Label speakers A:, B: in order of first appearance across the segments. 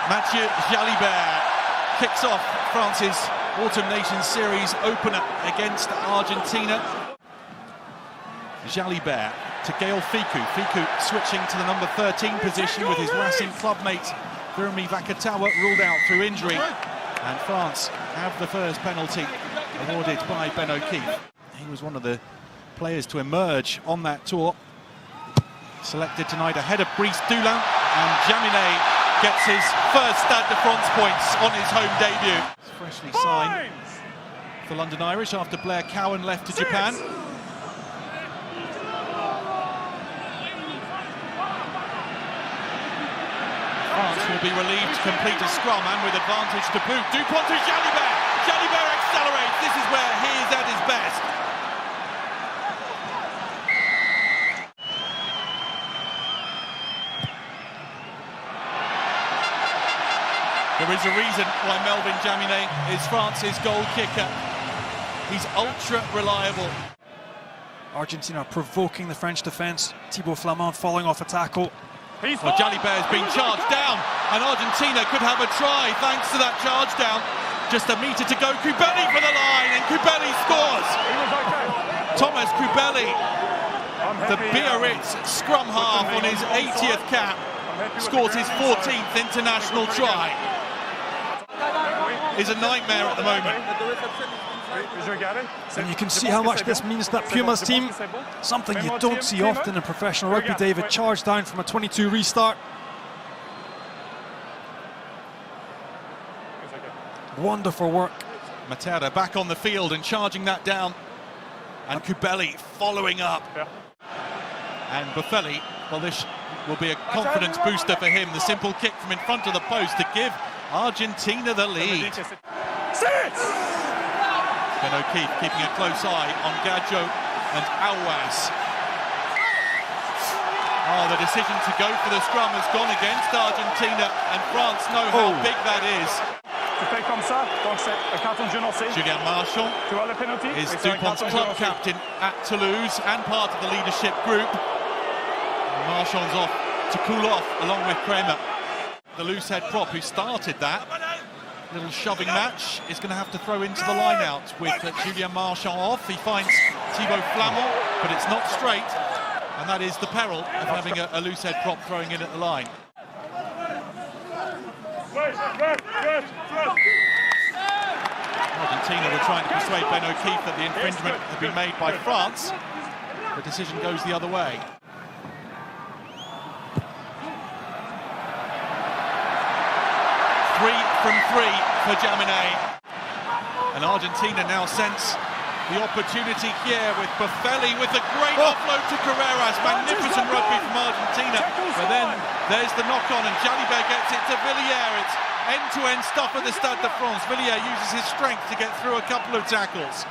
A: Mathieu Jalibert kicks off France's Autumn Nations Series opener against Argentina. Jalibert to Gaël Fickou. Fickou switching to the number 13 position with his Racing clubmate Virmi Vakatawa ruled out through injury. And France have the first penalty awarded by Ben O'Keefe. He was one of the players to emerge on that tour. Selected tonight ahead of Brice Dulin, and Jaminet gets his first Stade de France points on his home debut. It's freshly signed for London Irish after Blair Cowan left to Japan. France will be relieved to complete a scrum and with advantage to boot. Dupont to Jalibert. Jalibert accelerates. This is where he is at his best. There is a reason why Melvin Jaminet is France's goal kicker. He's ultra reliable.
B: Argentina provoking the French defence. Thibaut Flamand falling off a tackle.
A: Well, Jalibert has been charged down, and Argentina could have a try thanks to that charge down. Just a metre to go. Kubeli for the line, and Kubeli scores. Thomas Kubeli, the Biarritz scrum half on his 80th cap, scores his 14th international try. Is a nightmare at the moment.
B: And you can see how much this means to that Pumas team. Something you don't see often in professional rugby, David. Charge down from a 22 restart. Wonderful work.
A: Matera back on the field and charging that down. And Kubeli following up. And Buffelli, well, this will be a confidence booster for him. The simple kick from in front of the post to give Argentina the lead. Ben O'Keefe keeping a close eye on Gadjo and Aouaz. Oh, the decision to go for the scrum has gone against Argentina, and France know how big that is. Julien Marchand is Dupont's club captain at Toulouse and part of the leadership group. Marchand's off to cool off along with Kramer. The loose head prop who started that little shoving match is going to have to throw into the line out with Julien Marchand off. He finds Thibaut Flamand, but it's not straight, and that is the peril of having a loose head prop throwing in at the line. Argentina were trying to persuade Ben O'Keefe that the infringement had been made by France. The decision goes the other way. From 3 for Jaminet. And Argentina now sense the opportunity here with Buffelli with a great offload to Carreras. Magnificent rugby from Argentina. But then there's the knock-on and Jalibert gets it to Villiers. It's end-to-end stuff at the Stade de France. Villiers uses his strength to get through a couple of tackles.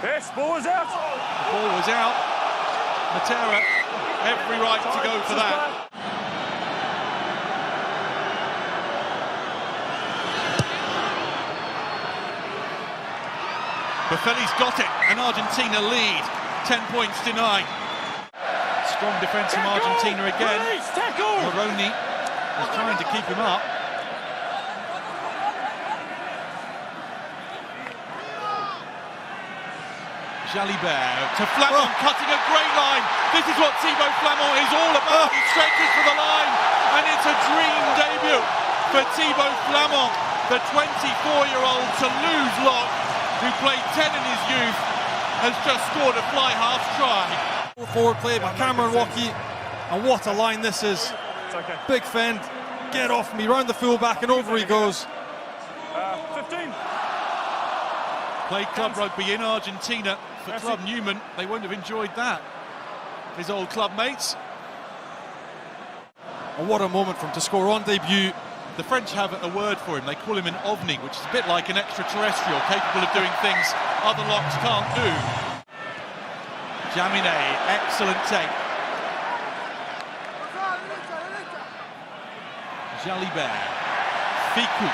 C: Yes, ball was out.
A: The ball was out. Matera, every right to go for that. Buffelli's got it, and Argentina lead, 10 points to 9. Strong defence from Argentina again. Moroni is trying to keep him up. Jalibert to Flamand, cutting a great line. This is what Thibaut Flamand is all about. He stretches for the line, and it's a dream debut for Thibaut Flamand, the 24-year-old Toulouse lock, who played 10 in his youth, has just scored a fly half try.
B: Forward play by Cameron Waukee, and what a line this is. Big fend, get off me, round the fullback and over he goes.
C: 15.
A: Played club rugby in Argentina for Club Newman. They won't have enjoyed that, his old club mates.
B: And what a moment for him to score on debut.
A: The French have a word for him. They call him an ovni, which is a bit like an extraterrestrial, capable of doing things other locks can't do. Jaminet, excellent take. Jalibert, Fickou,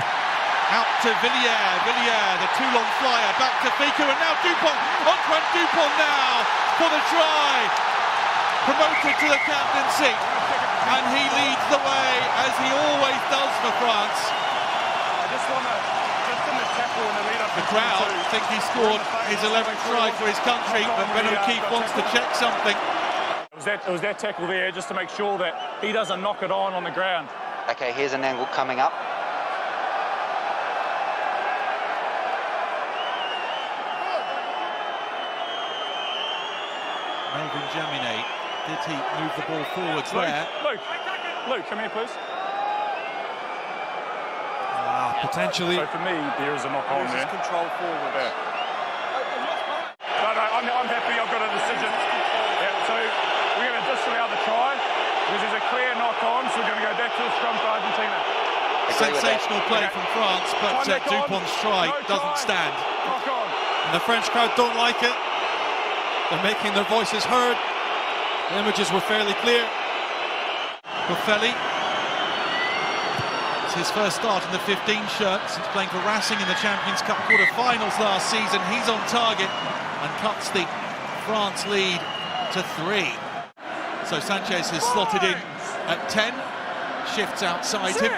A: out to Villiers. Villiers, the too-long flyer, back to Fickou, and now Dupont. Antoine Dupont now for the try. Promoted to the captaincy. and he leads the way, as he always does for France.
C: I just want to, just in the tackle in the lead up.
A: The crowd think he scored his 11th try for his country, but Ben O'Keefe wants to check something.
C: It was that tackle there just to make sure that he doesn't knock it on the ground.
D: Okay, here's an angle coming up.
A: Melvin Jaminet, did he move the ball forwards there?
C: Luke, come here, please.
B: Potentially.
C: So for me, there is a knock on there. Control forward. Yeah. No, I'm happy. I've got a decision. Yeah, so we're going to disallow the try because there's a clear knock on. So we're going to go back to the scrum for Argentina.
A: Sensational play from France, but Dupont's try doesn't stand.
C: Knock on.
B: And the French crowd don't like it. They're making their voices heard. The images were fairly clear.
A: Buffelli. It's his first start in the 15 shirt since playing for Racing in the Champions Cup quarter-finals last season. He's on target and cuts the France lead to 3. So Sanchez is slotted in at 10, shifts outside him.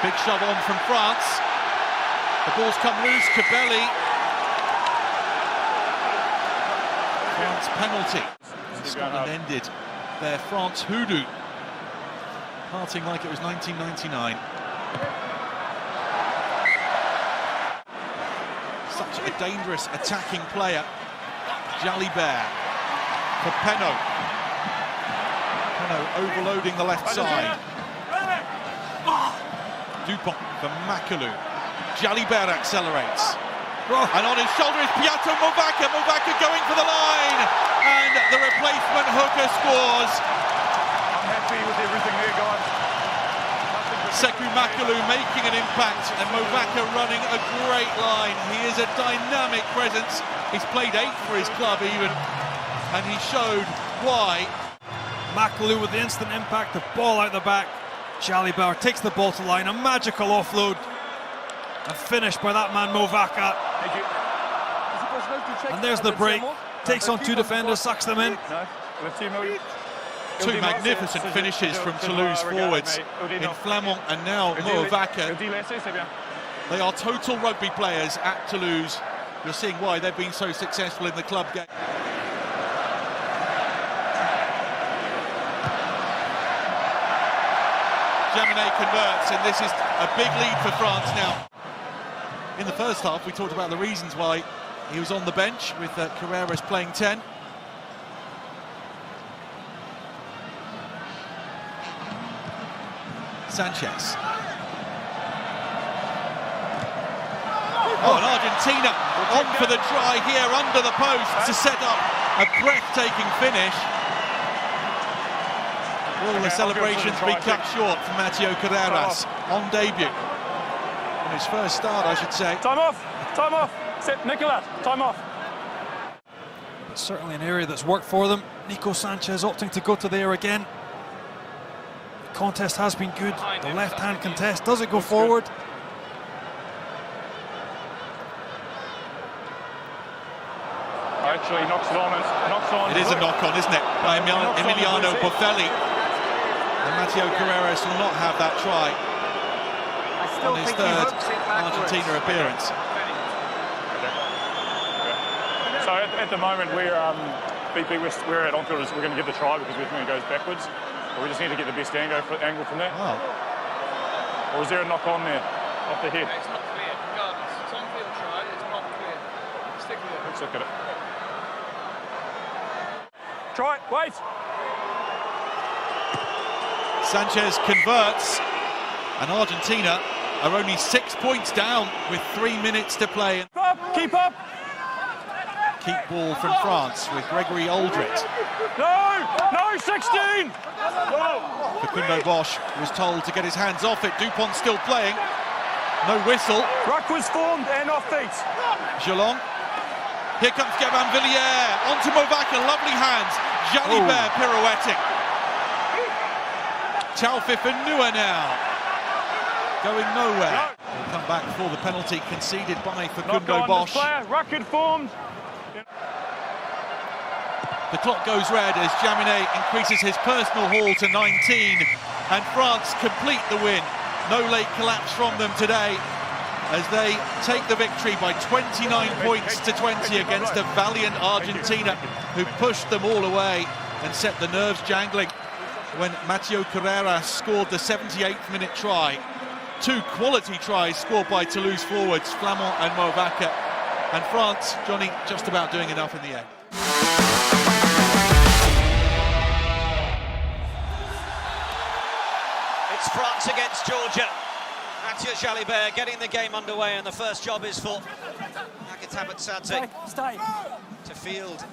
A: Big shove on from France. The ball's come loose, Cabelli. France penalty. Scotland ended their France hoodoo, parting like it was 1999. Such a dangerous attacking player. Jalibert for Penaud. Penaud overloading the left side. Dupont for Macalou. Jalibert accelerates. And on his shoulder is Piatto Movaka. Movaka going for the line. And the replacement hooker scores.
C: I'm happy with everything there, guys.
A: Sekou Macalou making an impact, and Movaka running a great line. He is a dynamic presence. He's played 8 for his club even, and he showed why.
B: Macalou with the instant impact, the ball out the back. Jalibert takes the ball to line, a magical offload. And finished by that man Movaka.
C: Thank you.
B: And there's the break. Takes on 2 defenders, sucks them in.
C: No, with 2 million.
A: 2 magnificent finishes from Toulouse forwards in Flamand and now Movaka. They are total rugby players at Toulouse. You're seeing why they've been so successful in the club game. Jaminet converts, and this is a big lead for France now. In the first half, we talked about the reasons why he was on the bench, with Carreras playing 10. Sanchez. Oh, and Argentina on for the try here under the post to set up a breathtaking finish. Will the celebrations be cut short for Mateo Carreras on debut? On his first start, I should say.
C: Time off! Time off! Nicola, time off!
B: But certainly an area that's worked for them. Nico Sanchez opting to go to there again. The contest has been good. The left-hand contest, does it go forward?
C: Actually knocks it on.
A: It is a knock-on, isn't it? By Emiliano Buffelli. And Mateo Carreras will not have that try on his 3rd Argentina appearance.
C: So at the moment we're at on-field. We're going to give the try because we think it goes backwards. But we just need to get the best angle from there.
A: Oh.
C: Or is there a knock on there off the head?
E: It's not clear. Regardless, it's on-field try. It's not clear. Stick with it.
C: Let's look at it. Try it. Wait.
A: Sanchez converts, and Argentina are only 6 points down with 3 minutes to play.
C: Keep up!
A: Keep ball from France with Gregory Aldrit.
C: No, 16!
A: Facundo Bosch was told to get his hands off it. Dupont still playing. No whistle.
C: Ruck was formed and off feet.
A: Geelong. Here comes Gabin Villiers. Onto Movaka, lovely hands. Jalibert pirouetting. Taufif Nua now. Going nowhere. He'll come back for the penalty conceded by Facundo Bosch.
C: Ruck had formed.
A: The clock goes red as Jaminet increases his personal haul to 19, and France complete the win. No late collapse from them today as they take the victory by 29 points to 20 against a valiant Argentina who pushed them all away and set the nerves jangling when Mateo Carreras scored the 78th minute try. Two quality tries scored by Toulouse forwards, Flamand and Movaca. And France, Johnny, just about doing enough in the end.
F: It's France against Georgia. Mathieu Jalibert getting the game underway, and the first job is for Akitabatsadze to field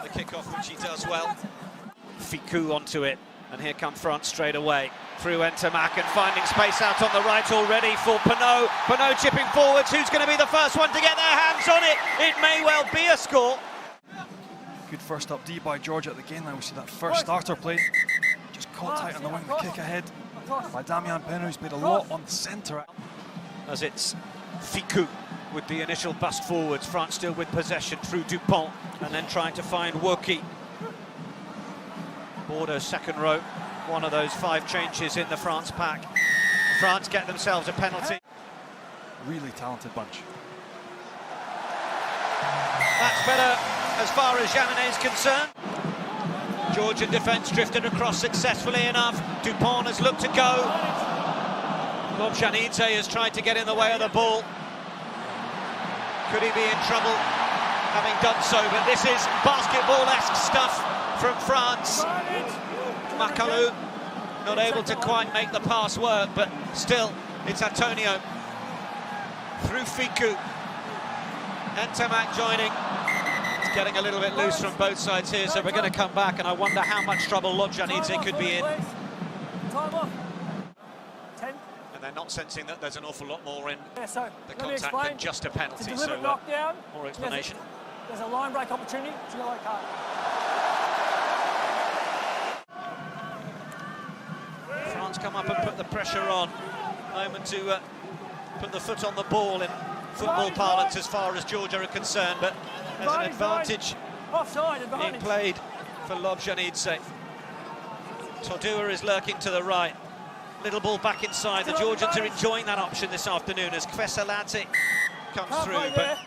F: the kickoff, which he does well. Ficou onto it, and here come France straight away. Through Ntamak and finding space out on the right already for Penaud. Penaud chipping forwards. Who's going to be the first one to get their hands on it? It may well be a score.
B: Good first up D by Georgia at the game. Now we see that first starter play. Just caught tight on the wing, the kick ahead by Damien Penaud, who's played a lot on the centre.
F: As it's Ficou with the initial bust forwards. France still with possession through Dupont, and then trying to find Woki. Bordeaux second row, one of those 5 changes in the France pack. France get themselves a penalty.
B: Really talented bunch.
F: That's better as far as Jaminet is concerned. Georgian defence drifted across successfully enough. Dupont has looked to go. Lobjanidze has tried to get in the way of the ball. Could he be in trouble having done so? But this is basketball-esque stuff from France. Macalou not able to quite make the pass work, but still it's Antonio through Ficou. Ntamak joining. It's getting a little bit loose from both sides here, so we're going to come back, and I wonder how much trouble Lobjanidze could be in. And they're not sensing that there's an awful lot more in the contact than just a penalty, so more explanation.
G: There's a line break opportunity, it's a yellow card.
F: France come up and put the pressure on. Moment to put the foot on the ball in football parlance as far as Georgia are concerned, but there's an advantage being played for Lobjanidze. Todua is lurking to the right. Little ball back inside. The Georgians are enjoying that option this afternoon as Kvesalati comes through, but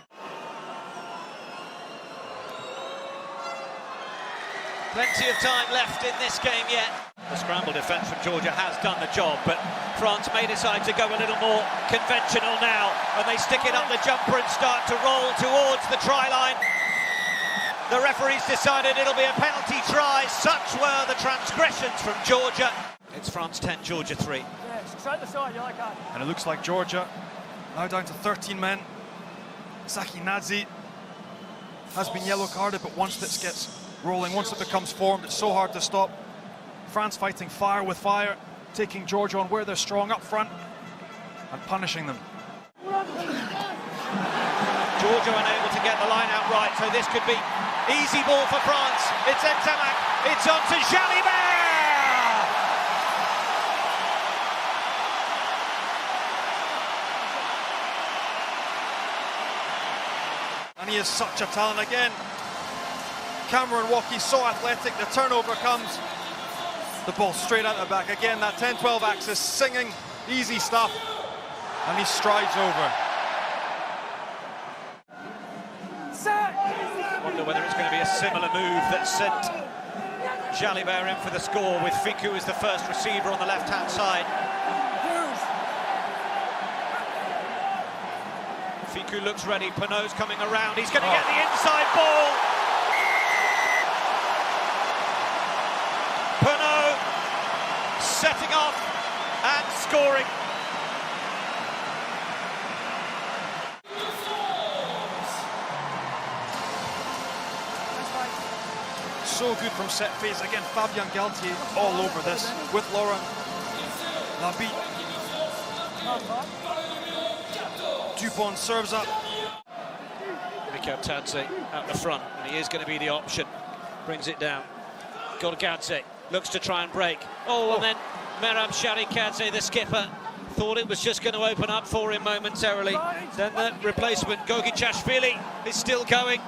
F: plenty of time left in this game yet. The scramble defence from Georgia has done the job, but France may decide to go a little more conventional now, and they stick it up the jumper and start to roll towards the try line. The referee's decided it'll be a penalty try. Such were the transgressions from Georgia. It's France 10, Georgia 3.
G: Yeah, straight the side, yellow card.
B: And it looks like Georgia now down to 13 men. Saki Nadzi has been yellow carded, but once this gets rolling, once it becomes formed, it's so hard to stop. France fighting fire with fire, taking Georgia on where they're strong up front and punishing them.
F: Georgia unable to get the line out right, so this could be easy ball for France. It's Ntamak, it's on to Jalibert!
B: And he is such a talent again. Cameron Woki, so athletic, the turnover comes. The ball straight out the back. Again, that 10-12 axis, singing, easy stuff. And he strides over.
F: Wonder whether it's going to be a similar move that sent Jalibert in for the score, with Ficou as the first receiver on the left-hand side. Ficou looks ready, Penaud's coming around, he's going to get the inside ball. Penaud setting off and scoring.
B: So good from set phase. Again, Fabien Galtier all over this with Laurent Labitte. Dupont serves up.
F: Mikotadze at the front, and he is going to be the option. Brings it down. Gorgadze looks to try and break. And then Merab Sharikadze, the skipper, thought it was just going to open up for him momentarily. Then the replacement, Gogichashvili, is still going,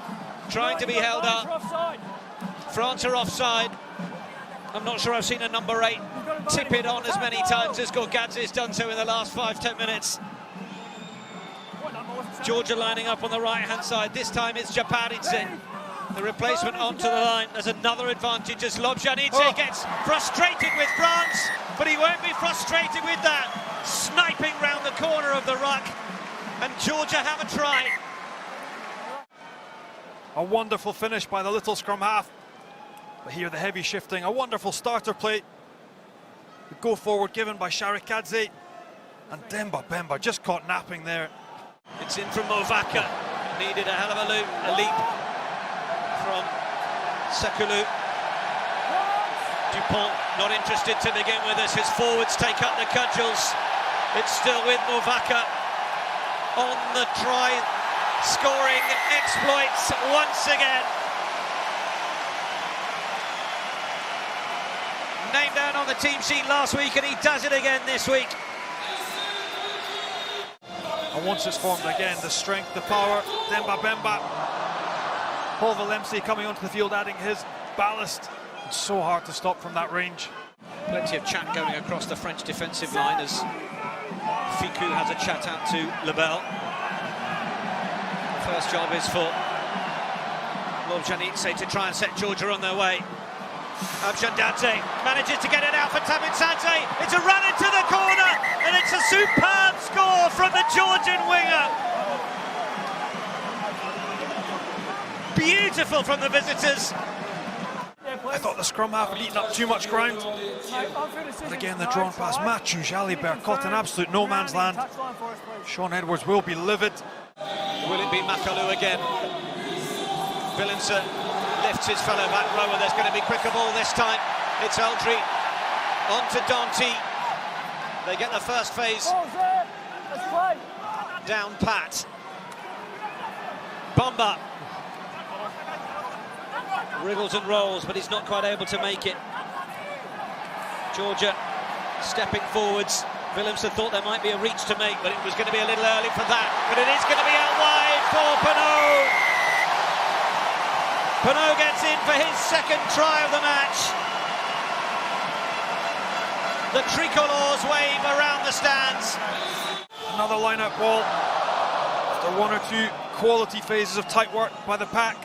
F: trying to be held up. France are offside. I'm not sure I've seen a number 8 tip it on as many times as Gorgadze's done so in the last 5-10 minutes. Georgia lining up on the right-hand side. This time it's Japaridze. The replacement onto the line. There's another advantage as Lobjanidze gets frustrated with France, but he won't be frustrated with that. Sniping round the corner of the ruck, and Georgia have a try.
B: A wonderful finish by the little scrum half. But here the heavy shifting, a wonderful starter play. The go forward given by Sharikadze. And Demba Bemba just caught napping there.
F: It's in from Movaka. Needed a hell of a leap from Sekulu. Dupont not interested to begin with as his forwards take up the cudgels. It's still with Movaka on the try, scoring exploits once again. Named down on the team sheet last week, and he does it again this week.
B: And once it's formed again, the strength, the power, Demba Bemba. Paul Valemsi coming onto the field, adding his ballast. It's so hard to stop from that range.
F: Plenty of chat going across the French defensive line as Ficou has a chat out to Lebel. The first job is for Lobjanidze to try and set Georgia on their way. Abjadadze manages to get it out for Tabitsadze. It's a run into the corner, and it's a superb score from the Georgian winger. Beautiful from the visitors.
B: I thought the scrum half had eaten up too much ground. And again, the drawn pass. Mathieu Jalibert caught in absolute no man's land. Sean Edwards will be livid.
F: Will it be Makalu again? Willemse lifts his fellow back rower. There's going to be quicker ball this time. It's Eldry on to Danty. They get the first phase down pat. Bamba wriggles and rolls, but he's not quite able to make it. Georgia stepping forwards. Willemse thought there might be a reach to make, but it was going to be a little early for that. But it is going to be out wide for Penaud. Penaud gets in for his second try of the match. The tricolours wave around the stands.
B: Another line-out ball after one or two quality phases of tight work by the pack.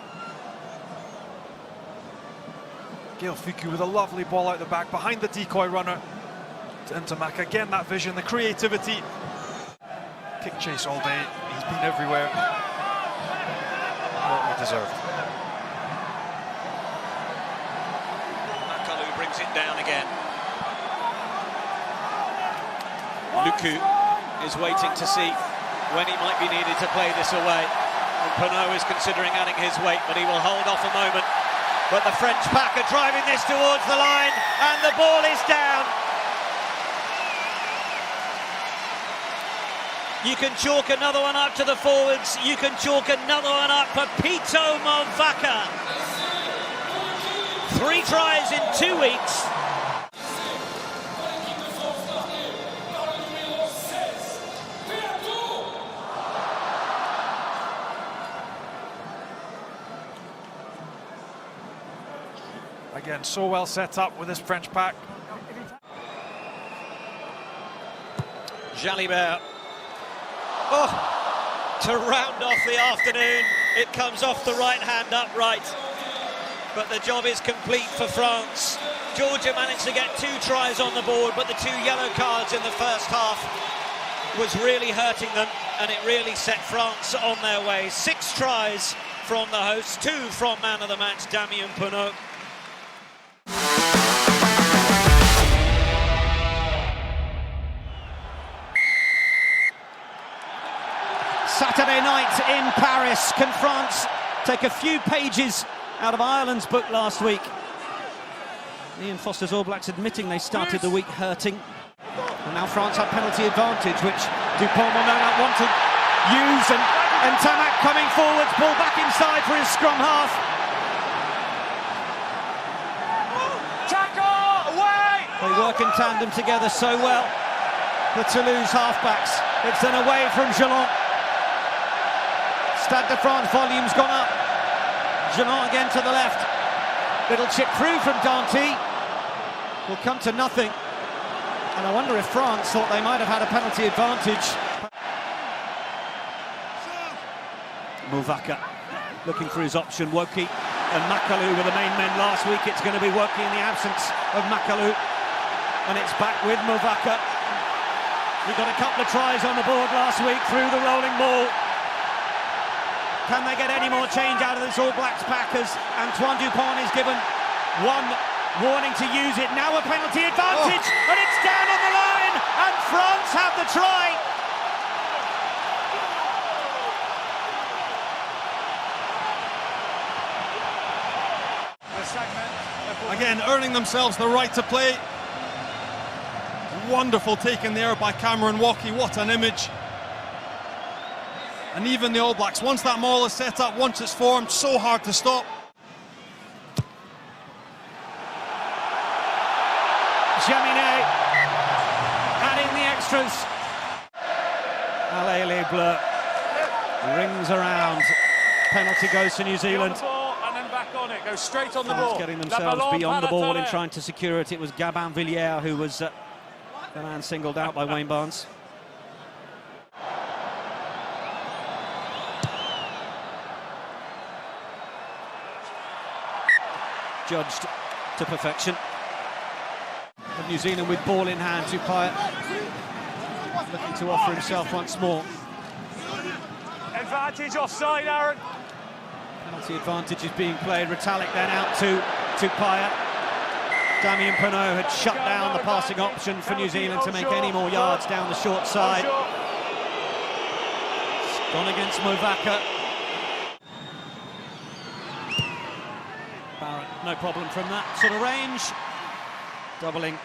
B: Gael Ficou with a lovely ball out the back behind the decoy runner to Ntamaka. Again, that vision, the creativity. Kick chase all day. He's been everywhere. What we deserved.
F: Makalu brings it down again. Luku is waiting to see when he might be needed to play this away. And Penaud is considering adding his weight, but he will hold off a moment. But the French pack are driving this towards the line, and the ball is down. You can chalk another one up to the forwards. You can chalk another one up for Pito Movaka. 3 tries in 2 weeks.
B: Again, so well set up with this French pack.
F: Jalibert. Oh, to round off the afternoon, it comes off the right hand upright. But the job is complete for France. Georgia managed to get 2 tries on the board, but the 2 yellow cards in the first half was really hurting them, and it really set France on their way. 6 tries from the hosts, 2 from man of the match, Damien Penaud.
H: Saturday night in Paris. Can France take a few pages out of Ireland's book last week? Ian Foster's All Blacks admitting they started the week hurting. And now France have penalty advantage, which Dupont will no doubt want to use. And Tamak coming forwards, ball back inside for his scrum half. They work in tandem together so well. The Toulouse halfbacks. It's then away from Geelong. Stade de France volume's gone up. Geelong again to the left. Little chip through from Dante. Will come to nothing. And I wonder if France thought they might have had a penalty advantage. Movaka looking for his option. Woki and Makalu were the main men last week. It's going to be Woki in the absence of Makalu. And it's back with Movaka. He got a couple of tries on the board last week through the rolling ball. Can they get any more change out of this All Blacks pack as Antoine Dupont is given one warning to use it. Now a penalty advantage, and it's down on the line, and France have the try.
B: Again, earning themselves the right to play. Wonderful take in there by Cameron Woki. What an image. And even the All Blacks, once that maul is set up, once it's formed, so hard to stop.
H: Jaminet adding the extras. Alele Bleu rings around. Penalty goes to New Zealand.
E: And then back on it, goes straight on the
H: France
E: ball.
H: getting themselves beyond the ball and trying to secure it. It was Gabin Villiers who was the man singled out by Wayne Barnes. Judged to perfection. And New Zealand with ball in hand. Tupac looking to offer himself once more.
E: Advantage offside, Aaron.
H: Penalty advantage is being played. Retallick then out to Tupac. Damien Penaud had shut down the passing option for New Zealand to make any more yards down the short side. It's gone against Movaka. Barrett, no problem from that sort of range. Doubling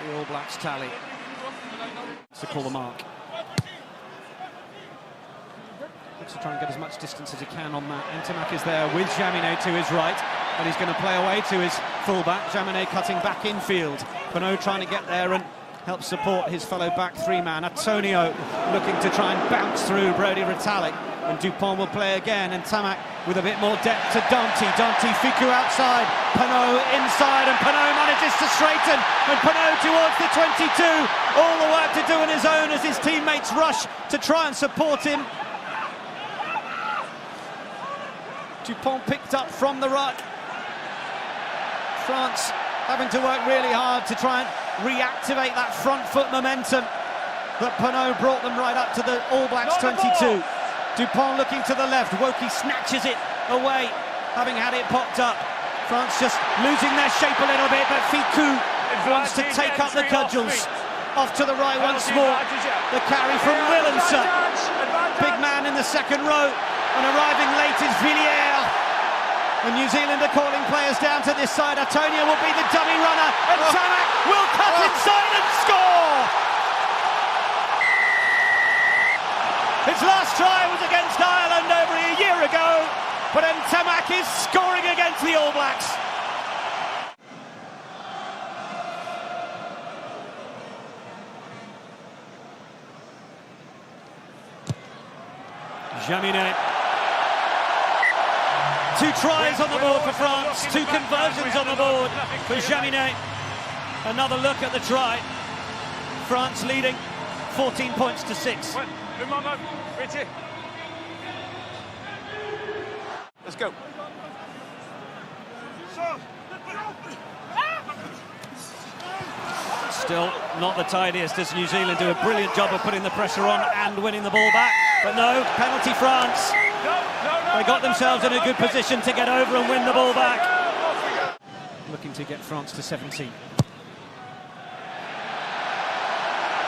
H: the All Blacks tally. To call the mark. Looks to try and get as much distance as he can on that. Ntamack is there with Jaminet to his right, and he's going to play away to his fullback. Jaminet cutting back infield. Penaud trying to get there and help support his fellow back three-man. Antonio looking to try and bounce through Brodie Retallick, and Dupont will play again. And Ntamack with a bit more depth to Dante. Dante, Ficou outside, Penaud inside, and Penaud manages to straighten, and Penaud towards the 22. All the work to do on his own as his teammates rush to try and support him. Dupont picked up from the right. France having to work really hard to try and reactivate that front foot momentum that Penaud brought them right up to the All Blacks 22. Dupont looking to the left. Woki snatches it away, having had it popped up. France just losing their shape a little bit, but Ficou wants to take up the cudgels. Off to the right once more. The carry from Willemse. Big man in the second row. And arriving late is Villiers. And New Zealand are calling players down to this side. Antonio will be the dummy runner. And Ntamack will cut inside and score! His last try was against Ireland over a year ago. But Ntamack is scoring against the All Blacks. Jaminet. 2 tries on the board for France, 2 conversions on the board for Jaminet. Another look at the try. France leading 14 points to 6.
E: Let's go.
H: Still not the tidiest as New Zealand do a brilliant job of putting the pressure on and winning the ball back. But no, penalty France. They got themselves in a good position to get over and win the ball back. Looking to get France to 17.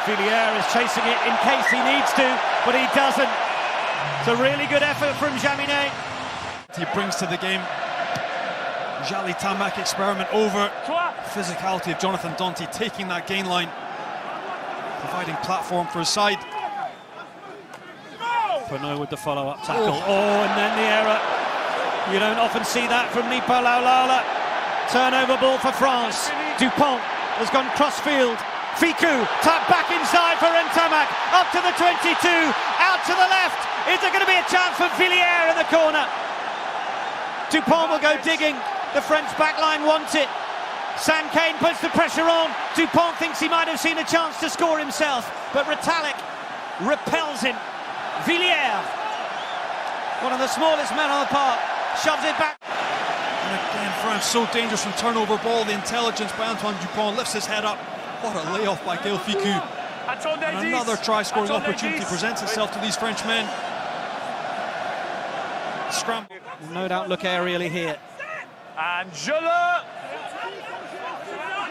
H: Villiers is chasing it in case he needs to, but he doesn't. It's a really good effort from Jaminet.
B: He brings to the game. Jali Ntamack experiment over. Physicality of Jonathan Dante taking that gain line, providing platform for his side.
H: Penaud with the follow-up tackle. Oh, and then the error. You don't often see that from Nipa Laulala. Turnover ball for France. Dupont has gone cross-field. Ficou tapped back inside for Ntamack. Up to the 22. Out to the left. Is there going to be a chance for Villiers in the corner? Dupont will go digging. The French backline want it. Sam Kane puts the pressure on. Dupont thinks he might have seen a chance to score himself, but Retallick repels him. Villiers, one of the smallest men on the park, shoves it back.
B: And again, France so dangerous from turnover ball. The intelligence by Antoine Dupont lifts his head up. What a layoff by Gaël Fickou. And another try-scoring opportunity presents itself to these French men. Scrum.
H: No doubt look aerially here.
C: Angela!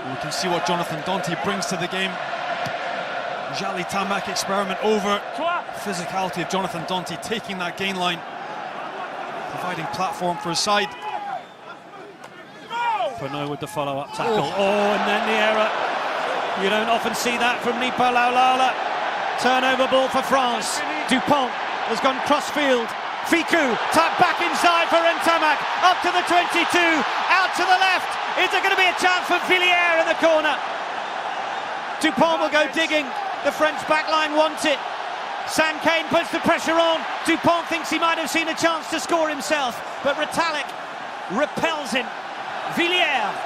B: We can see what Jonathan Danty brings to the game. Jali Tamak experiment over. Physicality of Jonathan Danty taking that gain line, providing platform for his side.
H: Penaud with the follow-up tackle. Oh, and then the error. You don't often see that from Nicolas Lala. Turnover ball for France. Dupont has gone cross-field. Fickou tapped back inside for Ntamak. Up to the 22. Out to the left. Is there going to be a chance for Villiers in the corner? Dupont will go digging. The French backline want it. Sam Kane puts the pressure on. Dupont thinks he might have seen a chance to score himself, but Retallick repels him. Villiers,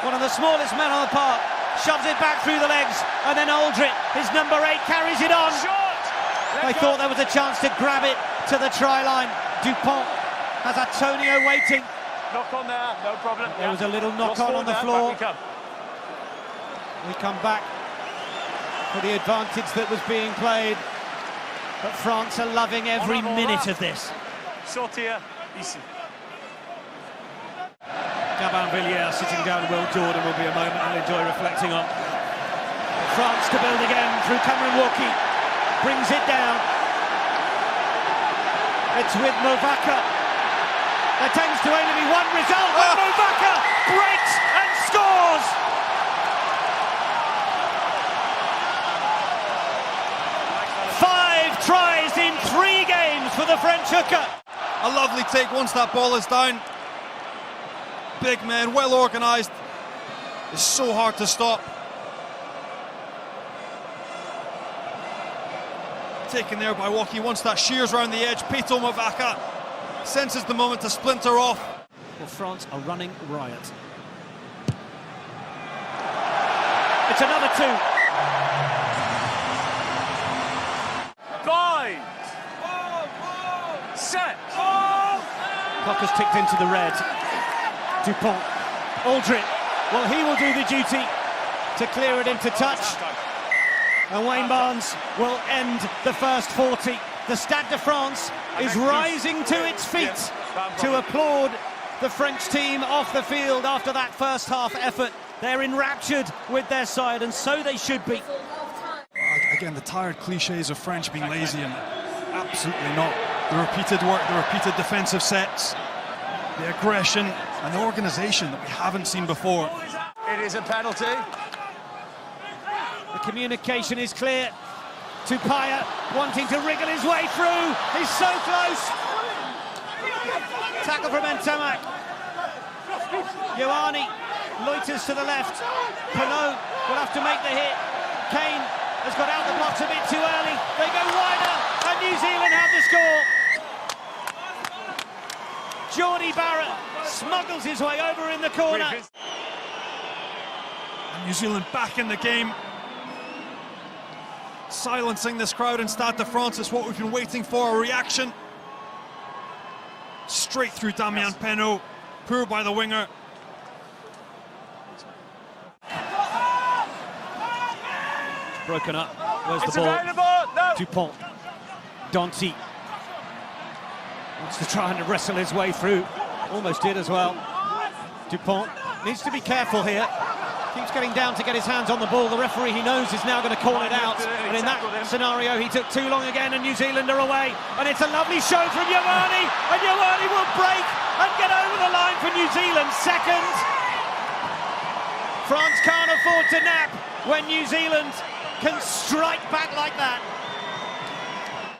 H: one of the smallest men on the park, shoves it back through the legs, and then Aldrit, his number 8, carries it on. They thought there was a chance to grab it to the try line. Dupont has Antonio waiting.
C: Knock on there, no problem.
H: There was a little knock on the floor. We come back for the advantage that was being played, but France are loving every minute of this.
C: Sortir ici.
H: Gabin Villiers sitting down. Will Jordan will be a moment I'll enjoy reflecting on. France to build again through Cameron Walkie. Brings it down. It's with Movaka. There tends to only be one result, but Movaka breaks and scores! Five tries in 3 games for the French hooker.
B: A lovely take once that ball is down. Big man, well organised. It's so hard to stop. Taken there by Walkie once that shears round the edge. Peto Movaka senses the moment to splinter off.
H: Well, France are running riot. It's another 2.
C: Guide! Set!
H: Clock has ticked into the red. Dupont, Aldrit, well, he will do the duty to clear it into touch. And Wayne Barnes will end the first 40. The Stade de France is rising to its feet to applaud the French team off the field after that first half effort. They're enraptured with their side, and so they should be.
B: Again, the tired cliches of French being lazy, and absolutely not. The repeated work, the repeated defensive sets, the aggression and the organisation that we haven't seen before.
C: It is a penalty.
H: The communication is clear. Tupaia wanting to wriggle his way through. He's so close. Tackle from Ntamak. Ioane loiters to the left. Penaud will have to make the hit. Kane has got out the blocks a bit too early. They go wider, and New Zealand have the score. Geordie Barrett smuggles his way over in the corner.
B: And New Zealand back in the game. Silencing this crowd in Stade de France is what we've been waiting for, a reaction. Straight through Damien Penaud, poor by the winger.
H: Broken up. Where's the ball?
C: No.
H: Dupont. Danty wants to try and wrestle his way through. Almost did as well. Dupont needs to be careful here. Keeps getting down to get his hands on the ball. The referee, he knows, is now going to call it out. And in that scenario, he took too long again, and New Zealand are away. And it's a lovely show from Ioane. And Ioane will break and get over the line for New Zealand. Second. France can't afford to nap when New Zealand can strike back like that.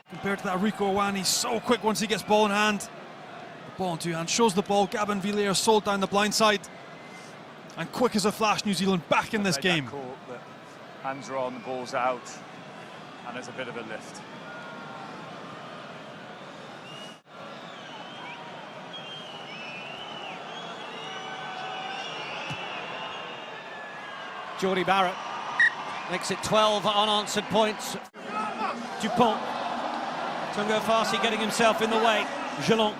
B: Compared to that Rico Ioane, so quick once he gets ball in hand. The ball in 2 hands, shows the ball. Gabin Villiers sold down the blind side. And quick as a flash, New Zealand back in this game.
C: Hands are on, the ball's out, and there's a bit of a lift.
H: Jordi Barrett makes it 12 unanswered points. Dupont. Tungo Farsi getting himself in the way. Gelon,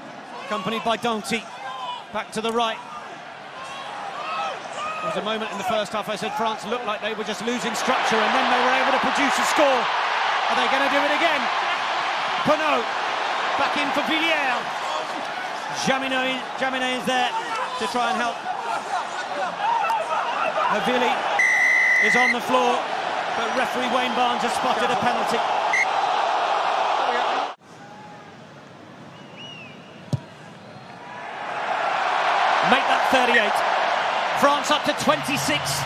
H: accompanied by Danti. Back to the right. There was a moment in the first half I said France looked like they were just losing structure, and then they were able to produce a score. Are they going to do it again? Penaud back in for Villiers. Jaminet is there to try and help. Havili is on the floor, but referee Wayne Barnes has spotted a penalty. Make that 38. France up to 26.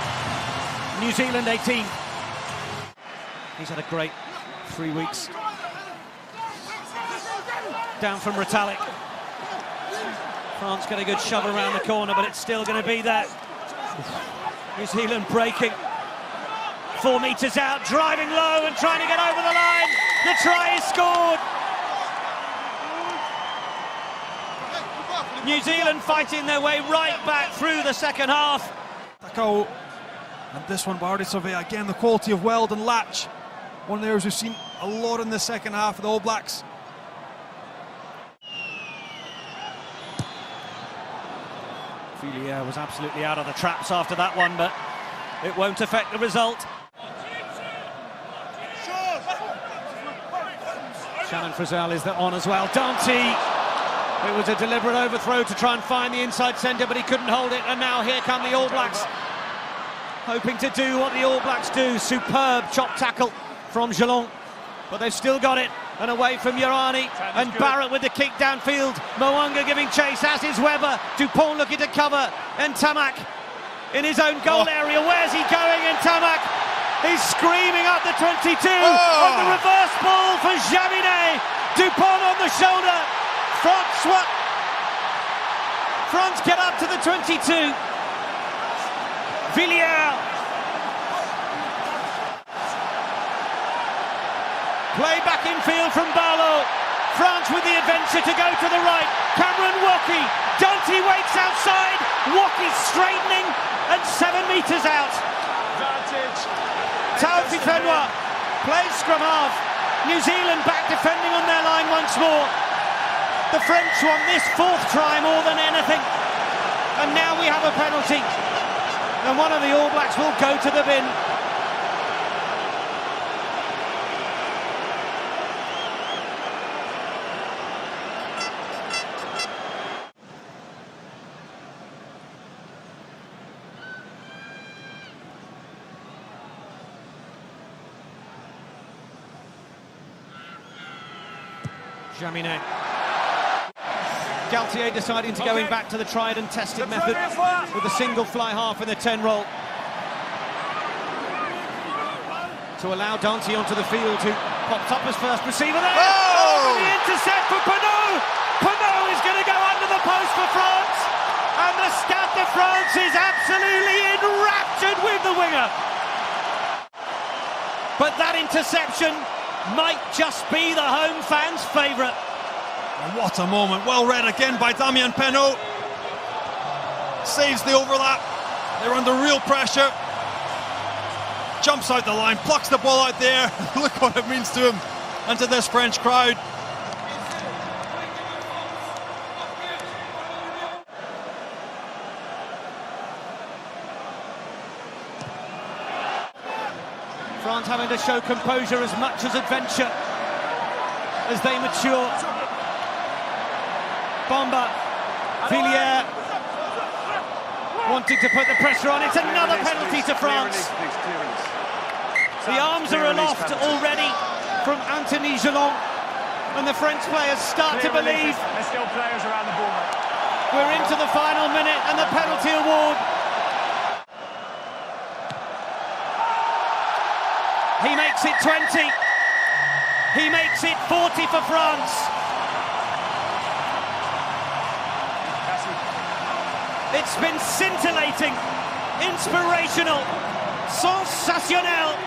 H: New Zealand 18. He's had a great 3 weeks. Down from Retallick. France got a good shove around the corner, but it's still going to be there. New Zealand breaking. 4 metres out, driving low and trying to get over the line. The try is scored. New Zealand fighting their way right back through the second half.
B: Takao, and this one by Survey. Again, the quality of weld and latch. One of the areas we've seen a lot in the second half of the All Blacks.
H: Villiers was absolutely out of the traps after that one, but it won't affect the result. Shannon Frizzell is there on as well. Danti. It was a deliberate overthrow to try and find the inside centre, but he couldn't hold it, and now here come the All Blacks, hoping to do what the All Blacks do. Superb chop tackle from Gelon, but they've still got it, and away from Yorani, and Barrett with the kick downfield. Mo'unga giving chase, as is Weber. Dupont looking to cover, and Tamak in his own goal area. Where's he going? And Tamak is screaming up the 22, on the reverse ball for Jaminet. Dupont on the shoulder. France get up to the 22. Villiers. Play back in field from Barlow. France with the adventure to go to the right. Cameron Woki. Danti waits outside. Woki straightening and 7 metres out. Taufi Fenwa plays scrum half. New Zealand back defending on their line once more. The French want this 4th try more than anything. And now we have a penalty. And one of the All Blacks will go to the bin. Jaminet. Galtier deciding to going back to the tried and tested method with a single fly half in the 10 roll. To allow Danti onto the field, who popped up as first receiver there. Oh! The intercept for Penaud! Penaud is going to go under the post for France, and the Stade de France is absolutely enraptured with the winger. But that interception might just be the home fans' favourite.
B: What a moment, well read again by Damien Penaud. Saves the overlap, they're under real pressure. Jumps out the line, plucks the ball out there. Look what it means to him and to this French crowd.
H: France having to show composure as much as adventure as they mature. Bomba, Villiers wanting to put the pressure on. It's another penalty to France. The arms are aloft already from Anthony Gelon, and the French players start to believe.
C: There's still players around the ball.
H: We're into the final minute and the penalty award. He makes it 20. He makes it 40 for France. It's been scintillating, inspirational, sensationnel.